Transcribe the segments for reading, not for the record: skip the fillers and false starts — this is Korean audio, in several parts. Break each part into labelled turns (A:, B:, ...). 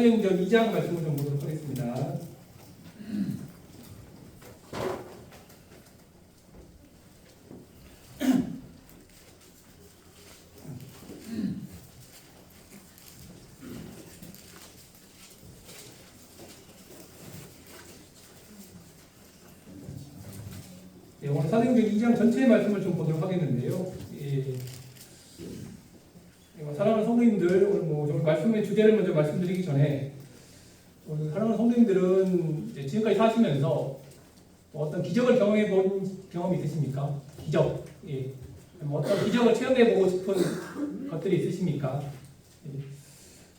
A: 사도행전 2장 말씀을 좀 보도록 하겠습니다. 네, 오늘 사도행전 2장 전체의 말씀을 좀 보도록 하겠는데요. 사랑하는 성도님들, 오늘 말씀의 주제를 먼저 말씀드리기 전에, 오늘 사랑하는 성도님들은 지금까지 사시면서 어떤 기적을 경험해 본 경험이 있으십니까? 기적. 어떤 기적을 체험해 보고 싶은 것들이 있으십니까?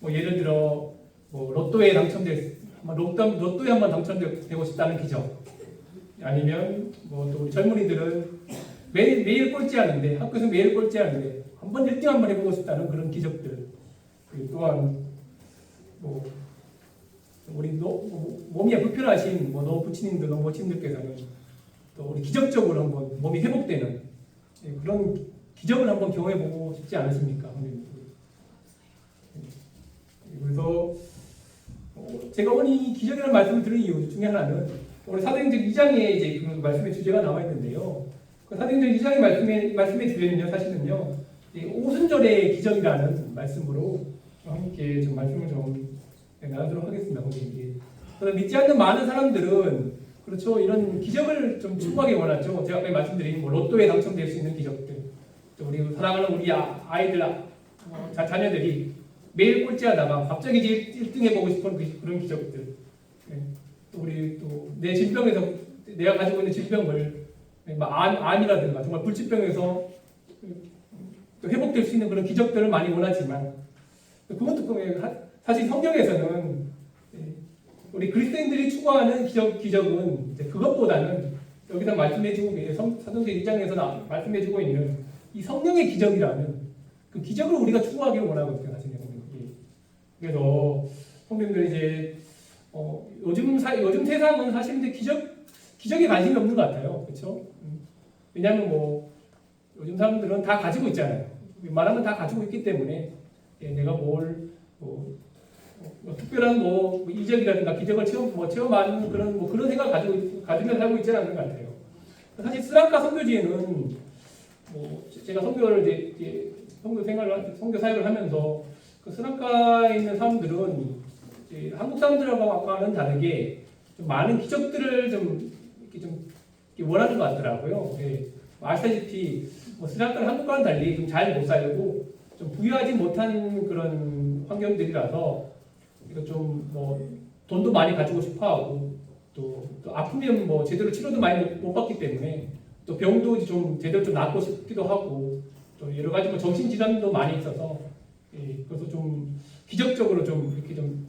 A: 예를 들어, 로또에 로또에 한번 당첨되고 싶다는 기적. 아니면 또 우리 젊은이들은 매일 꼴찌하는데, 학교에서 매일 꼴찌하는데 한번 1등 한번 해보고 싶다는 그런 기적들. 그리고 또한 우리 몸이 불편하신 노 부친님들, 노 모친들께서는 또 우리 기적적으로 한번 몸이 회복되는 그런 기적을 한번 경험해보고 싶지 않으십니까? 그래서 제가 오늘 이 기적이라는 말씀을 드린 이유 중에 하나는 오늘 사도행전 2장에 이제 그 말씀의 주제가 나와 있는데요. 그 사도행전 2장의 말씀의 주제는요, 사실은요, 오순절의 기적이라는 말씀으로 함께 좀 말씀을 좀 나누도록 하겠습니다. 그래서 믿지 않는 많은 사람들은 그렇죠, 이런 기적을 좀 추구하기 원하죠. 제가 아까 말씀드린 로또에 당첨될 수 있는 기적들, 또 우리 사랑하는 우리 아이들, 자녀들이 매일 꼴찌하다가 갑자기 이제 1등 해보고 싶은 그런 기적들. 또 우리 또 내 질병에서 내가 가지고 있는 질병을 암이라든가 정말 불치병에서 또 회복될 수 있는 그런 기적들을 많이 원하지만 그것도 사실 성경에서는 우리 그리스도인들이 추구하는 기적은 이제 그것보다는 여기서 말씀해주고 계신 사도행전 1장에서 말씀해주고 있는 이 성령의 기적이라는 그 기적을 우리가 추구하기를 원하거든요, 사실. 그래서 성도님들 이제 요즘 세상은 사실 이제 기적에 관심이 없는 것 같아요, 그렇죠? 왜냐하면 요즘 사람들은 다 가지고 있잖아요. 웬만하면 다 가지고 있기 때문에 내가 특별한 이적이라든가 기적을 체험하는 그런 생각을 가지면서 살고 있지는 않는 것 같아요. 사실 스랑카 선교지에는 제가 선교 사역을 하면서 그 스랑카에 있는 사람들은 한국 사람들하고는 다르게 좀 많은 기적들을 좀 원하는 것 같더라고요. 아시다시피 스랑카는 한국과는 달리 좀 잘 못 살고 좀 부유하지 못한 그런 환경들이라서 좀 돈도 많이 가지고 싶어하고 또 아프면 제대로 치료도 많이 못 받기 때문에 또 병도 좀 제대로 좀 낫고 싶기도 하고 또 여러 가지 정신 질환도 많이 있어서 그래서 좀 기적적으로 좀 이렇게 좀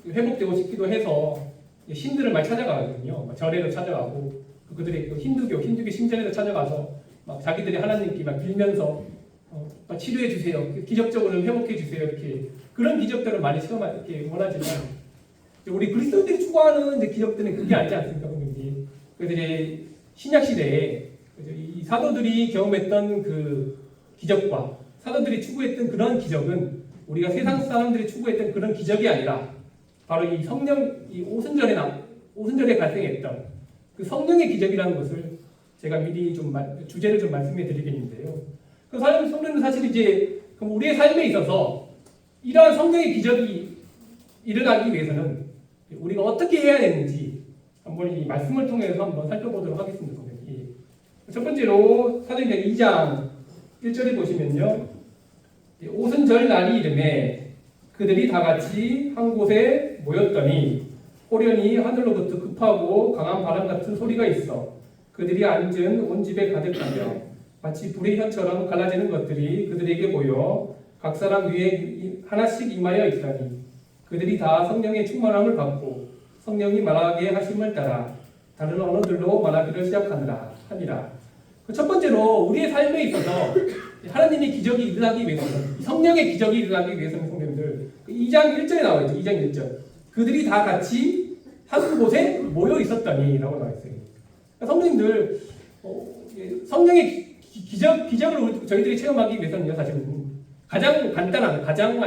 A: 회복되고 싶기도 해서 신들을 많이 찾아가거든요. 절에도 찾아가고 그들의 힌두교 신전에도 찾아가서 자기들이 하나님께 빌면서 치료해 주세요, 기적적으로 회복해 주세요, 이렇게 그런 기적들을 많이 이렇게 원하지만 우리 그리스도인들이 추구하는 기적들은 그게 아니지 않습니까? 그래서 이제 신약 시대에 이 사도들이 경험했던 그 기적과 사도들이 추구했던 그런 기적은 우리가 세상 사람들이 추구했던 그런 기적이 아니라 바로 이 오순절에 발생했던 그 성령의 기적이라는 것을 제가 미리 주제를 좀 말씀해 드리겠는데요. 그 성령은 사실 이제 우리의 삶에 있어서 이러한 성령의 기적이 일어나기 위해서는 우리가 어떻게 해야 되는지 한번 이 말씀을 통해서 한번 살펴보도록 하겠습니다. 첫 번째로 사도행전 2장 1절에 보시면요, 오순절 날이 이르매 그들이 다 같이 한 곳에 모였더니 호련히 하늘로부터 급하고 강한 바람 같은 소리가 있어 그들이 앉은 온 집에 가득하며 마치 불의 혀처럼 갈라지는 것들이 그들에게 보여 각 사람 위에 하나씩 임하여 있더니 그들이 다 성령의 충만함을 받고 성령이 말하게 하심을 따라 다른 언어들로 말하기를 시작하니라. 첫 번째로 우리의 삶에 있어서 하나님의 기적이 일어나기 위해서는, 성령의 기적이 일어나기 위해서는 성도님들 2장 1절에 나와 있죠. 2장 1절. 그들이 다 같이 한 곳에 모여 있었더니 라고 나와 있어요. 성도님들 성령의 기적을 저희들이 체험하기 위해서는요, 사실은 가장 간단한, 가장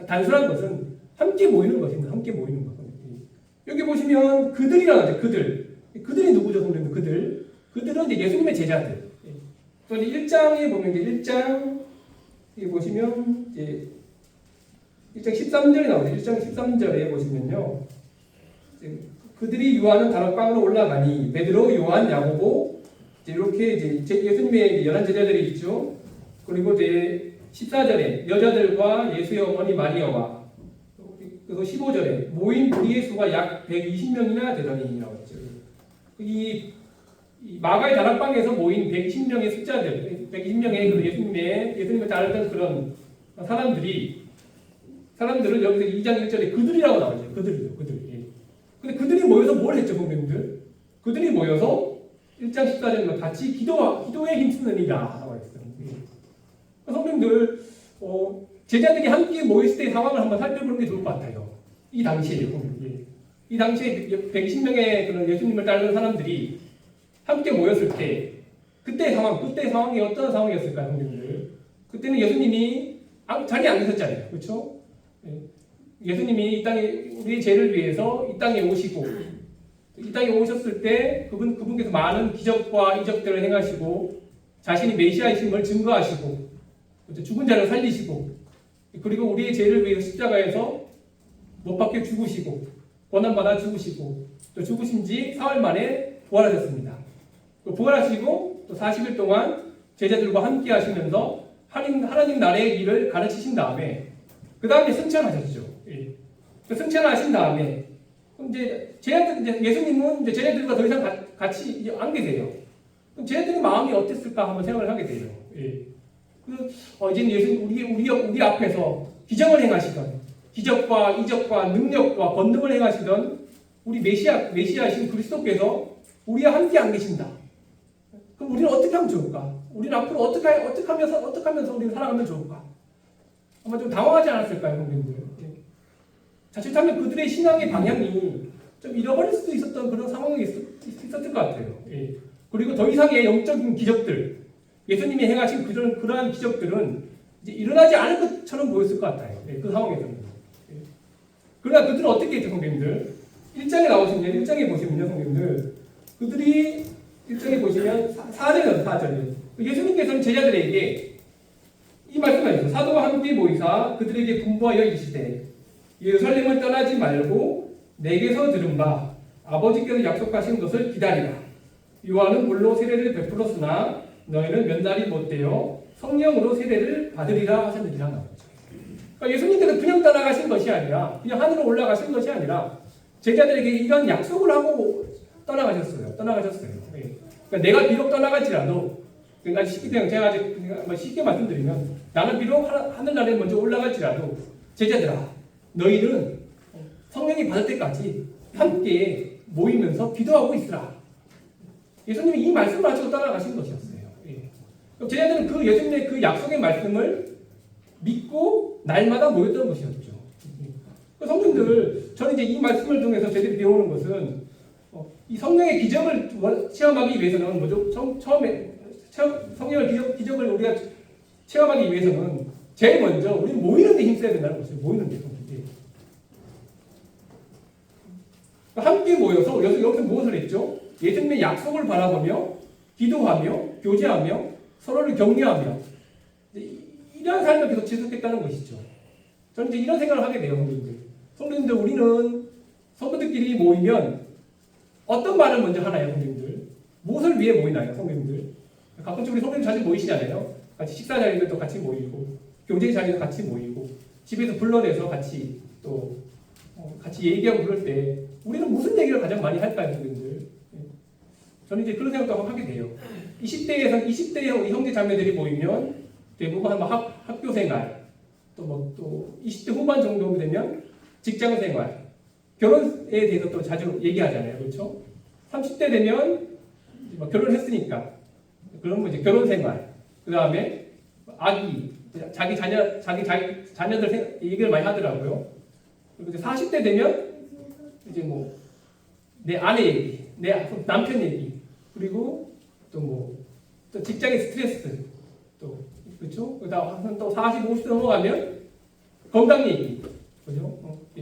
A: 단순한 것은 함께 모이는 것입니다. 함께 모이는 것. 여기 보시면 그들이라고 하죠. 그들이 누구죠, 선생님? 그들은 이제 예수님의 제자들. 또 이제 1장에 보면 이제 1장 여기 보시면 이제 1장 13절에 나오죠. 1장 13절에 보시면요. 그들이 유하는 다락방으로 올라가니 베드로, 요한, 야고보 이렇게 이제 예수님의 열한 제자들이 있죠. 그리고 이제 14절에 여자들과 예수의 어머니 마리아와 그리고 15절에 모인 무리의 수가 약 120명이나 되더니라고 했죠. 이 마가의 다락방에서 모인 120명의 숫자들, 120명의 그 예수님을 따르던 그런 사람들을 여기서 2장 1절에 그들이라고 나오죠. 그들. 근데 그들이 모여서 뭘 했죠, 선생님들? 그들이 모여서 1장 14절에 같이 기도에 힘쓰느니라 라고 했어요. 선생님들, 제자들이 함께 모였을 때의 상황을 한번 살펴보는 게 좋을 것 같아요. 이 당시에 120명의 그런 예수님을 따르는 사람들이 함께 모였을 때 그때의 상황이 어떤 상황이었을까요, 선생님들? 그때는 예수님이 자리에 안 계셨잖아요, 그렇죠? 예수님이 이 땅에 우리의 죄를 위해서 이 땅에 오시고 이 땅에 오셨을 때 그분께서 많은 기적과 이적들을 행하시고 자신이 메시아이심을 증거하시고 죽은 자를 살리시고 그리고 우리의 죄를 위해서 십자가에서 못 박혀 죽으시고 고난받아 죽으시고 또 죽으신 지 사흘 만에 부활하셨습니다. 부활하시고 또 40일 동안 제자들과 함께 하시면서 하나님 나라의 일을 가르치신 다음에 그 다음에 승천하셨죠. 승천하신 다음에 이제 예수님은 이제 제자들과 더 이상 같이 이제 안 계세요. 그럼 제자들의 마음이 어땠을까 한번 생각을 하게 돼요. 이제는 예수님 우리 앞에서 기적을 행하시던 기적과 이적과 능력과 권능을 행하시던 우리 메시아이신 그리스도께서 우리와 함께 안 계신다. 그럼 우리는 어떻게 하면 좋을까? 우리는 앞으로 어떻게 하면서 우리는 살아가면 좋을까? 아마 좀 당황하지 않았을까요, 선생님들? 자칫하면 그들의 신앙의 방향이 좀 잃어버릴 수도 있었던 그런 상황이 있었을 것 같아요. 그리고 더 이상의 영적인 기적들, 예수님이 행하신 그러한 기적들은 이제 일어나지 않을 것처럼 보였을 것 같아요. 그 상황에서는. 그러나 그들은 어떻게 했죠, 선생님들? 1장에 보시면요, 선생님들. 그들이 1장에 보시면 4절이요. 예수님께서는 제자들에게 이 말씀을 하셨어요. 사도와 함께 모이사 그들에게 분부하여 이르시되 예루살렘을 떠나지 말고 내게서 들은 바 아버지께서 약속하신 것을 기다리라. 요한은 물로 세례를 베풀었으나 너희는 몇 날이 못되어 성령으로 세례를 받으리라 하셨느니라 나오죠. 그러니까 예수님께서 그냥 떠나가신 것이 아니라 그냥 하늘로 올라가신 것이 아니라 제자들에게 이런 약속을 하고 떠나가셨어요. 그러니까 내가 비록 떠나갈지라도 그러니까 제가 쉽게 말씀드리면 나는 비록 하늘나라에 먼저 올라갈지라도 제자들아 너희는 성령이 받을 때까지 함께 모이면서 기도하고 있으라. 예수님이 이 말씀을 하시고 떠나가신 것이었어요. 제자들은 그 예수님의 그 약속의 말씀을 믿고 날마다 모였던 것이었죠. 성도님들, 저는 이제 이 말씀을 통해서 저희들이 배우는 것은 이 성령의 기적을 체험하기 위해서는 뭐죠? 처음에 성령의 기적을 우리가 체험하기 위해서는 제일 먼저 우리는 모이는 데 힘써야 된다는 것이에요. 모이는 데. 함께 모여서 여기서 무엇을 했죠? 예수님의 약속을 바라보며 기도하며 교제하며 서로를 격려하며 이러한 삶을 계속 지속했다는 것이죠. 저는 이제 이런 생각을 하게 돼요, 성도님들. 우리는 성도들끼리 모이면 어떤 말을 먼저 하나요, 성도님들? 무엇을 위해 모이나요, 성도님들? 가끔씩 우리 성도님 자주 모이시잖아요. 같이 식사 자리도 같이 모이고 교제 자리도 같이 모이고 집에서 불러내서 같이 또 같이 얘기하고 그럴 때 우리는 무슨 얘기를 가장 많이 할까요, 성도님들? 저는 이제 그런 생각도 하게 돼요. 20대의 우리 형제 자매들이 모이면 대부분 학교 생활, 또 20대 후반 정도 되면 직장 생활, 결혼에 대해서 또 자주 얘기하잖아요, 그렇죠? 30대 되면 결혼했으니까 그럼 이제 결혼 생활, 그 다음에 아기, 자기 자녀들 얘기를 많이 하더라고요. 그리고 이제 40대 되면 이제 내 아내 얘기, 내 남편 얘기, 그리고 또 직장의 스트레스, 또 그렇죠? 그다음 또 40, 50대 넘어가면 건강 얘기, 그렇죠?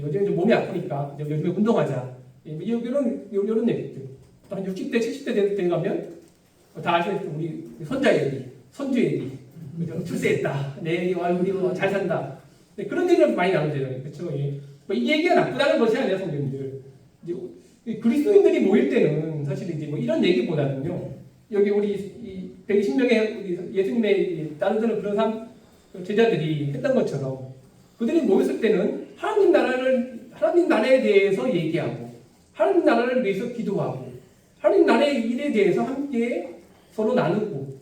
A: 요즘 좀 몸이 아프니까 요즘에 운동하자. 이런 얘기들. 또 한 60대, 70대 되가면 다 아시는 우리 손자 얘기, 손주 얘기. 출세했다. 내 우리 잘 산다. 네, 그런 얘기를 많이 나누잖아요. 그렇죠? 예. 이 얘기가 나쁘다는 것이 아니라 성경들. 그리스도인들이 모일 때는 사실 이제 뭐 이런 얘기보다는요. 여기 우리 이 120명의 우리 예수님의 따르는 그런 제자들이 했던 것처럼 그들이 모였을 때는 하나님 나라에 대해서 얘기하고 하나님 나라를 위해서 기도하고 하나님 나라의 일에 대해서 함께 서로 나누고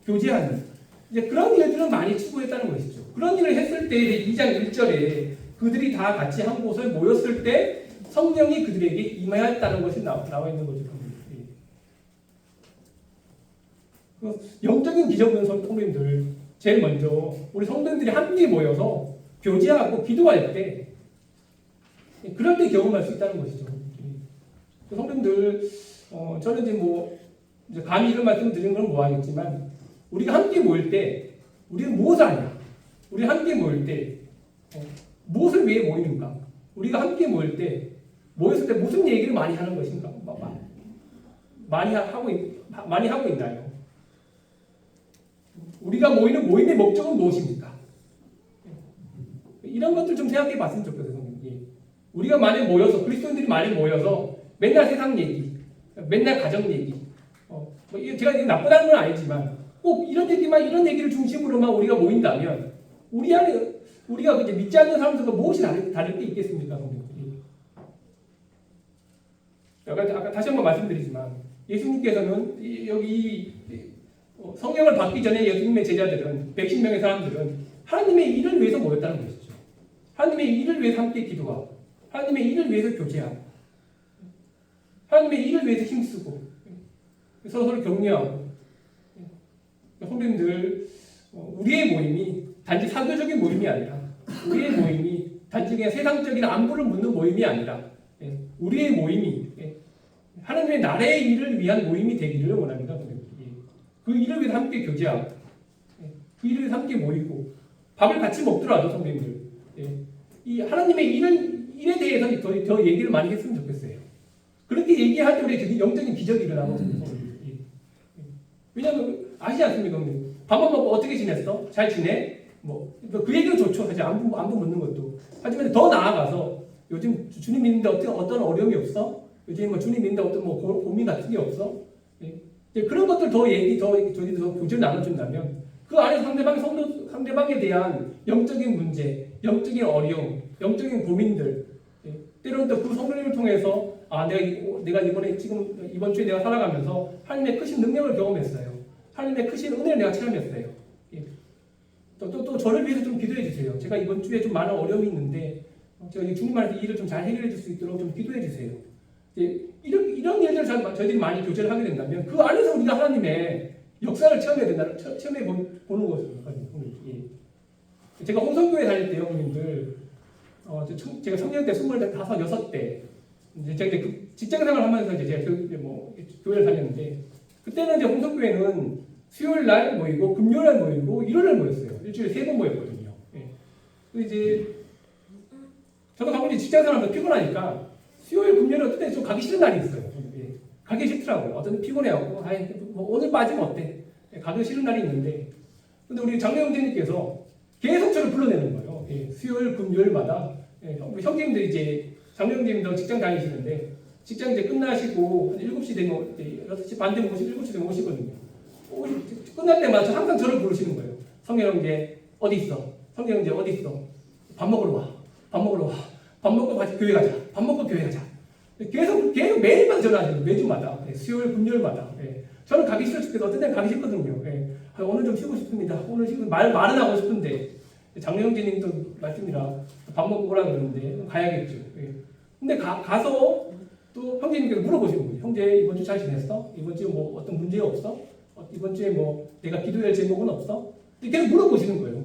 A: 교제하는 이제 그런 일들은 많이 추구했다는 것이죠. 그런 일을 했을 때 2장 1절에 그들이 다 같이 한 곳에 모였을 때 성령이 그들에게 임하였다는 것이 나와 있는 거죠. 영적인 기적은 성도님들 제일 먼저 우리 성도님들이 함께 모여서 교제하고 기도할 때 그럴 때 경험할 수 있다는 것이죠. 성도님들 저는 이제 감히 이런 말씀을 드리는 건 뭐하겠지만 우리가 함께 모일 때 우리는 무엇을 하냐? 우리 함께 모일 때 무엇을 위해 모이는가? 우리가 함께 모일 때 모였을 때 무슨 얘기를 많이 하는 것인가? 많이 하고 있나요? 우리가 모이는 모임의 목적은 무엇입니까? 이런 것들 좀 생각해 봤으면 좋겠어요. 우리가 많이 모여서 그리스도인들이 많이 모여서 맨날 세상 얘기, 맨날 가정 얘기. 제가 나쁘다는 건 아니지만 꼭 이런 얘기를 중심으로만 우리가 모인다면 우리가 이제 믿지 않는 사람들과 무엇이 다를 게 있겠습니까, 성도님들이? 아까 다시 한번 말씀드리지만 예수님께서는 여기 성령을 받기 전에 예수님의 제자들은 110명의 사람들은 하나님의 일을 위해서 모였다는 것이죠. 하나님의 일을 위해서 함께 기도하고 하나님의 일을 위해서 교제하고 하나님의 일을 위해서 힘쓰고 서로 격려하고 성도님들 우리의 모임이 단지 사교적인 모임이 아니라 우리의 모임이 단지 그냥 세상적인 안부를 묻는 모임이 아니라 우리의 모임이 하나님의 나라의 일을 위한 모임이 되기를 원합니다. 그 일을 위해서 함께 교제하고 그 일을 위해서 함께 모이고 밥을 같이 먹더라도 성도님들 이 하나님의 일에 대해서 더 얘기를 많이 했으면 좋겠어요. 그렇게 얘기할 때 우리 영적인 기적이 일어나거든요. 왜냐하면 아시지 않습니까? 밥만 먹고 어떻게 지냈어? 잘 지내? 그 얘기는 좋죠. 사실 안부 묻는 것도. 하지만 더 나아가서 요즘 주님 믿는데 어떤 어려움이 없어? 요즘 주님 믿는데 어떤 고민 같은 게 없어? 그런 것들 더 교제를 나눠준다면 그 안에 상대방에 대한 영적인 문제, 영적인 어려움, 영적인 고민들 때로는 또 그 성령님을 통해서 내가 이번 주에 내가 살아가면서 하나님의 크신 능력을 경험했어요. 하나님의 크신 은혜를 내가 체험했어요. 또 저를 위해서 좀 기도해 주세요. 제가 이번 주에 좀 많은 어려움이 있는데 제가 주님 안에서 이 일을 좀 잘 해결해 줄 수 있도록 좀 기도해 주세요. 이런 일들을 저희들이 많이 교제를 하게 된다면 그 안에서 우리가 하나님의 역사를 체험해 보는 것입니다. 제가 홍성교회 다닐 때요, 형님들. 제가 청년 때 25, 6때 제가 이제 직장 생활을 하면서 제가 교회를 다녔는데 그때는 이제 홍성교회는 수요일 날 모이고 금요일 날 모이고 일요일 날 모였어요. 일주일에 3번 모였거든요. 이제 저도 가끔 직장 생활하면서 피곤하니까 수요일 금요일에 어떤 때 좀 가기 싫은 날이 있어요. 가기 싫더라고요. 어떤 때 피곤해하고 오늘 빠지면 어때? 가기 싫은 날이 있는데 근데 우리 장례 형제님께서 계속 저를 불러내는 거예요. 수요일 금요일마다 형제님들 이제 장례 형제님도 직장 다니시는데 직장 이제 끝나시고 한 7시 되면 6시 반 되면 7시 되면 오시거든요. 끝날 때마다 항상 저를 부르시는 거예요. 성경 형제 어디 있어? 성경 형제 어디 있어? 밥 먹으러 와. 밥 먹고 같이 교회 가자. 밥 먹고 교회 가자. 계속 매일마다 전화하시는 매주마다 수요일 금요일마다. 저는 가기 싫어 죽겠어. 어떤 때는 가기 싫거든요. 오늘 좀 쉬고 싶습니다. 오늘 지금 말은 하고 싶은데 장례 형제님도 말씀이라 밥 먹고 오라 그러는데 가야겠죠. 근데 가서 또 형제님께서 물어보시는 거예요. 형제 이번 주 잘 지냈어? 이번 주에 어떤 문제 없어? 이번 주에 내가 기도할 제목은 없어? 계속 물어보시는 거예요.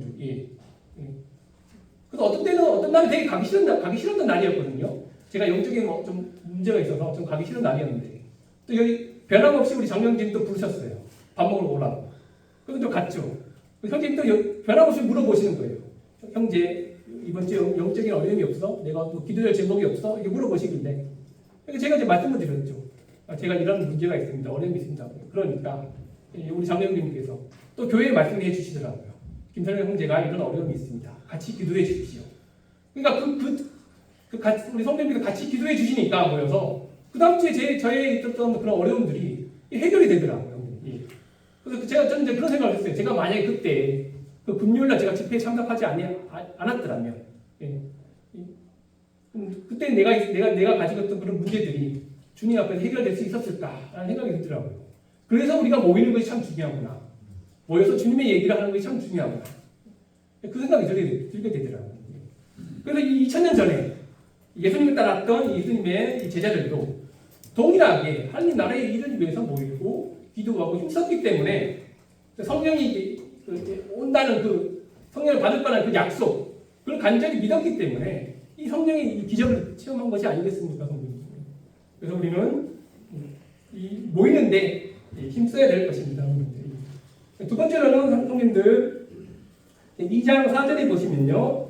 A: 그래서 어떤 날은 되게 가기 싫었던 날이었거든요. 제가 영적인 좀 문제가 있어서 좀 가기 싫은 날이었는데 또 여기 변함없이 우리 장영진도 부르셨어요. 밥 먹으러 오라고. 그래서 좀 갔죠. 형제님도 변함없이 물어보시는 거예요. 형제 이번 주에 영적인 어려움이 없어? 내가 뭐 기도할 제목이 없어? 이렇게 물어보시길래 제가 이제 말씀을 드렸죠. 제가 이런 문제가 있습니다. 어려움이 있습니다. 그러니까 우리 장로님께서 또 교회에 말씀해 주시더라고요. 김선영 형제가 이런 어려움이 있습니다. 같이 기도해 주십시오. 그러니까 우리 성도님께서 같이 기도해 주시니까 모여서 그 다음 주에 저의 있었던 그런 어려움들이 해결이 되더라고요. 예. 그래서 저는 이제 그런 생각을 했어요. 제가 만약에 그때 그 금요일날 제가 집회에 참석하지 않았더라면, 예. 그때 내가 가지고 있던 그런 문제들이 주님 앞에서 해결될 수 있었을까라는 생각이 들더라고요. 그래서 우리가 모이는 것이 참 중요하구나. 모여서 주님의 얘기를 하는 것이 참 중요하구나. 그 생각이 들게 되더라고요. 그래서 이 2000년 전에 예수님을 따랐던 예수님의 이 제자들도 동일하게 하나님 나라의 일을 위해서 모이고 기도하고 힘썼기 때문에 성령이 온다는 그 성령을 받을 거라는 그 약속, 그걸 간절히 믿었기 때문에 이 성령의 이 기적을 체험한 것이 아니겠습니까, 성도님? 그래서 우리는 이 모이는데 힘써야 될 것입니다. 두 번째로는 성도님들 2장 4절에 보시면요,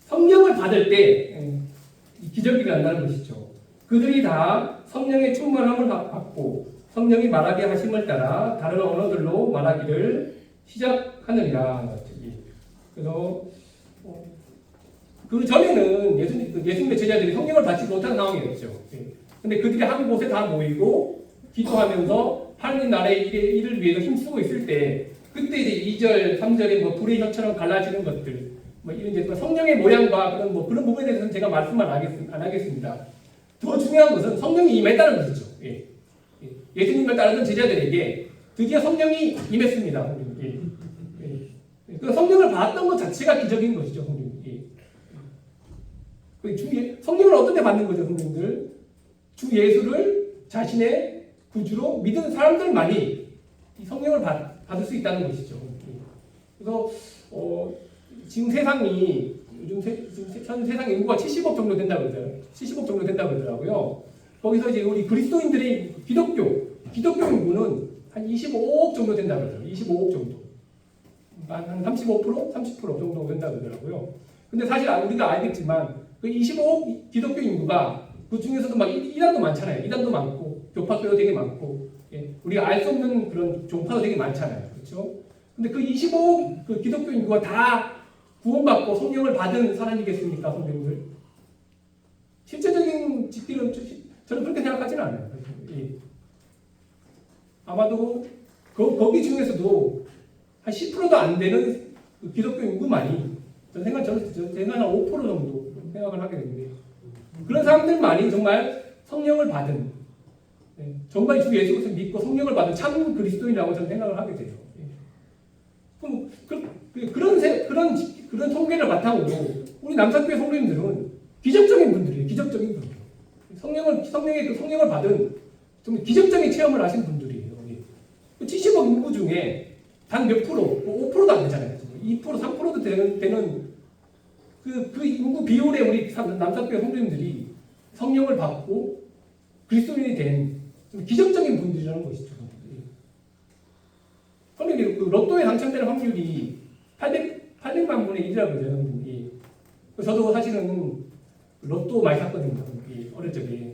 A: 성령을 받을 때 기적이 일어난다는 것이죠. 그들이 다 성령의 충만함을 받고 성령이 말하게 하심을 따라 다른 언어들로 말하기를 시작하느니라. 그래서 그 전에는 예수님의 제자들이 성령을 받지 못한 상황이었죠. 근데 그들이 한 곳에 다 모이고 기도하면서 하나님 나라의 일을 위해서 힘쓰고 있을 때, 그때 이제 2절, 3절에 뭐 불의 혀처럼 갈라지는 것들, 뭐 이런 이제 성령의 모양과 그런 부분에 대해서는 제가 말씀을 안 하겠습니다. 더 중요한 것은 성령이 임했다는 것이죠. 예수님을 따르던 제자들에게 드디어 성령이 임했습니다. 그 성령을 받았던 것 자체가 기적인 것이죠. 성령을 어떤 데 받는 거죠, 성령들? 주 예수를 자신의 구주로 믿은 사람들만이 이 성령을 받을 수 있다는 것이죠. 그래서 지금 요즘 세상 인구가 70억 정도 된다고 그러더라고요. 70억 정도 된다고 그러더라고요. 거기서 이제 우리 그리스도인들의 기독교 인구는 한 25억 정도 된다고 그러더라고요. 25억 정도. 한 35%? 30% 정도 된다고 그러더라고요. 근데 사실 우리가 알겠지만 그 25억 기독교 인구가 그 중에서도 막 이단도 많잖아요. 이단도 많고 교파교도 되게 많고, 우리가 알 수 없는 그런 종파도 되게 많잖아요. 그렇죠? 근데 그 25억 그 기독교 인구가 다 구원받고 성령을 받은 사람이겠습니까, 성령들? 실제적인 집필은 저는 그렇게 생각하지는 않아요. 아마도 거기 중에서도 한 10%도 안 되는 그 기독교 인구만이 저는 한 5% 정도 생각을 하게 되는데, 그런 사람들만이 정말 성령을 받은, 정말 주 예수 그리스도를 믿고 성령을 받은 참 그리스도인이라고 저는 생각을 하게 돼요. 그럼 그런 통계를 바탕으로 우리 남산교회 성도님들은 기적적인 분들이에요. 기적적인 분들. 성령을 받은 좀 기적적인 체험을 하신 분들이에요. 70억 인구 중에 단 몇 프로, 5%도 안 되잖아요. 2%, 3%도 되는 그 인구 비율의 우리 남산교회 성도님들이 성령을 받고 그리스도인이 된 좀 기적적인 분들이라는 것이죠. 성령이 그 로또에 당첨되는 확률이 800만 분의 1이라고 그러죠. 저도 사실은 로또 많이 샀거든요. 어릴 적에.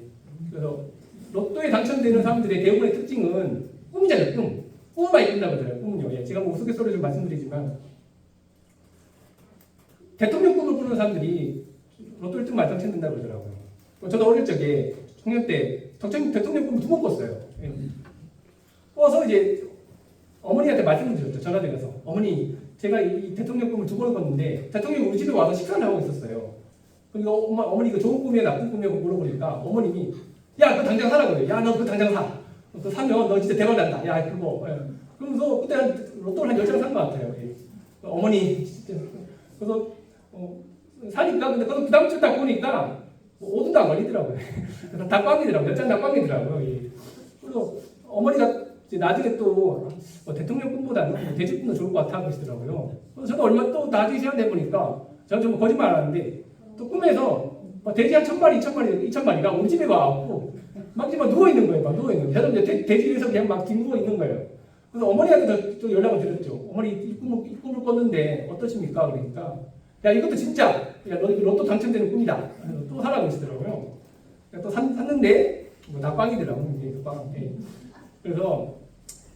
A: 그래서 로또에 당첨되는 사람들의 대부분의 특징은 꿈이잖아요. 꿈을 많이 꾼다고 그러더라고요. 꿈은요. 제가 뭐 우스갯소리를 좀 말씀드리지만 대통령 꿈을 꾸는 사람들이 로또 1등 많이 당첨된다고 그러더라고요. 저도 어릴 적에 청년 때 대통령 꿈을 2번 꿨어요. 꿔서 이제 어머니한테 말씀을 드렸죠. 전화드려서. 어머니, 제가 이 대통령 꿈을 2번을 꿨는데 대통령이 우리 집에 와서 식사를 하고 있었어요. 그리고 어머니 이거 좋은 꿈이야 나쁜 꿈이야 물어보니까 어머님이 야 그거 당장 사라고 그래. 야 너 그거 당장 사. 그거 사면 너 진짜 대박 난다. 야 그거. 그러면서 그때 로또를 한 10장 산 것 같아요. 어머니 그래서 사니까 근데 그 다음 주에 딱 보니까 5분도 안 걸리더라고요. 다 꽝이더라고요. 10장 다 꽝이더라고요. 그래서 어머니가 이제 나중에 또 대통령 꿈보다는 돼지 꿈도 좋을 것 같아 하시더라고요. 그래서 저도 얼마 또 나중에 시간 내보니까 저는 좀 거짓말 안 하는데 또 꿈에서 돼지 한 1000마리, 2000마리가 우리 집에 와갖고 막 누워 있는 거예요. 막 누워 있는 거예요. 저는 이제 돼지 위에서 그냥 막 뒹구어 있는 거예요. 그래서 어머니한테 또 연락을 드렸죠. 어머니 이 꿈을 꿨는데 어떠십니까? 그러니까 야 이것도 진짜 야 너 로또 당첨되는 꿈이다. 또 사라고 하시더라고요. 또 샀는데 다 꽝이더라고요. 이게 꽝. 예. 그래서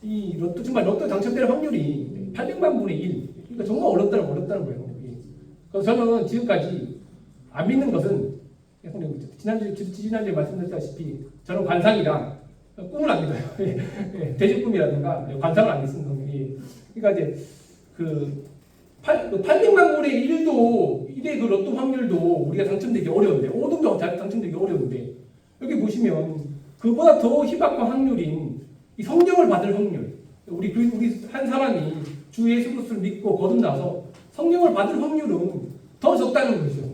A: 이 로또 정말 로또 당첨될 확률이 800만 분의 1. 그러니까 정말 어렵다는 거예요. 그래서 저는 지금까지 안 믿는 것은 지난주에 말씀드렸다시피 저는 관상이랑 꿈을 안 믿어요. 대중꿈이라든가 관상을 안 믿습니다. 그러니까 이제 그 800만 분의 1도 1의 그 로또 확률도 우리가 당첨되기 어려운데 5등도 당첨되기 어려운데 여기 보시면 그보다 더 희박한 확률인 이 성령을 받을 확률 우리 한 사람이 주 예수 그리스도를 믿고 거듭나서 성령을 받을 확률은 더 적다는 것이죠.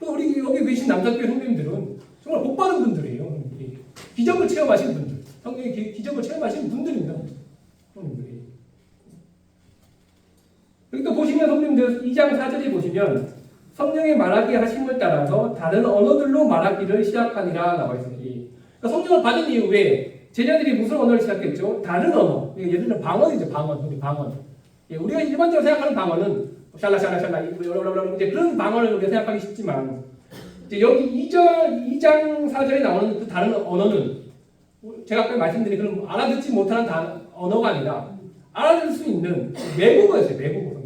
A: 우리 여기 계신 남자교회 형님들은 정말 복 받은 분들이에요. 기적을 체험하신 분들, 성령의 기적을 체험하신 분들입니다. 여기 또 보시면 성령들 2장 4절에 보시면 성령의 말하게 하심을 따라서 다른 언어들로 말하기를 시작하니라 나와 있습니다. 그러니까 성령을 받은 이후에 제자들이 무슨 언어를 시작했죠? 다른 언어. 예를 들면 방언이죠. 방언. 우리가 일반적으로 생각하는 방언은 샬라샬라샬라 이제 그런 방언을 우리가 생각하기 쉽지만 이제 여기 2장 4절에 나오는 그 다른 언어는 제가 아까 말씀드린 그런 알아듣지 못하는 언어가 아니라 알아들을 수 있는 외국어였어요. 외국어.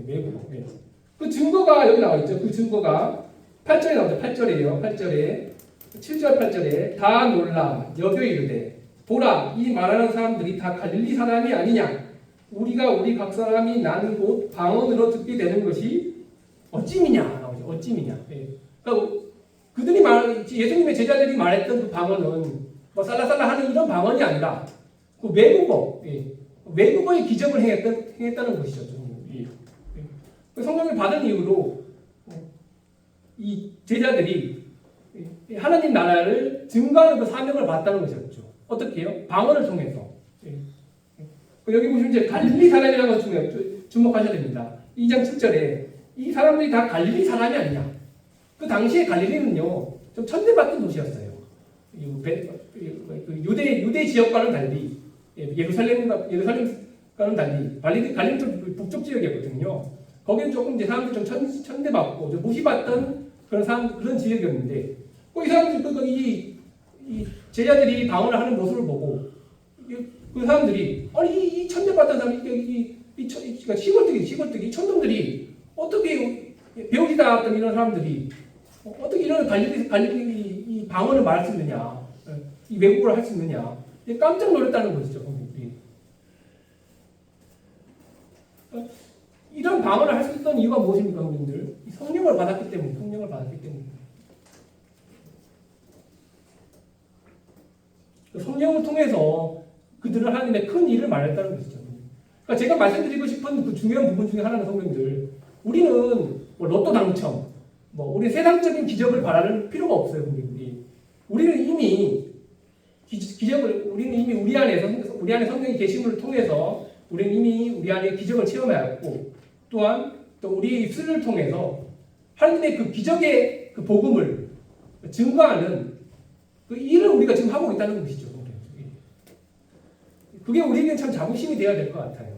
A: 그 증거가 여기 나와 있죠. 그 증거가 8절에 나오죠. 8절이에요. 8절에 7절 8절에 다 놀라 여겨 이르되 보라 이 말하는 사람들이 다 갈릴리 사람이 아니냐 우리가 우리 각 사람이 나는 곳 방언으로 듣게 되는 것이 어찌미냐 나오죠. 어찌미냐. 그러니까 그들이 예수님의 제자들이 말했던 그 방언은 뭐 살라살라 하는 이런 방언이 아니라 그 외국어의 기적을 행했다는 것이죠. 성령을 받은 이후로 이 제자들이 하나님 나라를 증거하는 그 사명을 받았다는 것이었죠. 어떻게 해요? 방언을 통해서. 여기 보시면 이제 갈릴리 사람이라는 것 주목하셔야 됩니다. 2장 7절에 이 사람들이 다 갈릴리 사람이 아니냐. 그 당시에 갈릴리는요, 좀 천대받던 도시였어요. 유대 지역과는 달리, 예루살렘과는 달리, 갈릴리 좀 북쪽 지역이었거든요. 거기는 조금 이제 사람들이 좀 천대받고, 좀 무시받던 그런 지역이었는데, 이 사람들이, 이 제자들이 방언을 하는 모습을 보고, 그 사람들이, 아니, 이 천대받던 사람, 그러니까 시골뜨기, 이 천놈들이 어떻게 배우지도 않았던 이런 사람들이 어떻게 이런 갈릴리 이 방언을 말할 수 있느냐, 이 외국어를 할 수 있느냐, 깜짝 놀랐다는 것이죠. 이런 방언을 할 수 있던 이유가 무엇입니까, 여러분들? 성령을 받았기 때문에, 성령을 통해서 그들은 하나님의 큰 일을 말했다는 것이죠. 그러니까 제가 말씀드리고 싶은 그 중요한 부분 중에 하나는 성령들, 우리는 뭐 로또 당첨, 우리 세상적인 기적을 바라는 필요가 없어요. 우리는 이미 우리 안에 성령의 계심을 통해서 우리는 이미 우리 안에 기적을 체험하였고, 또한 또 우리의 입술을 통해서 하나님의 그 기적의 그 복음을 증거하는 그 일을 우리가 지금 하고 있다는 것이죠. 그게 우리에게는 참 자부심이 되어야 될 것 같아요.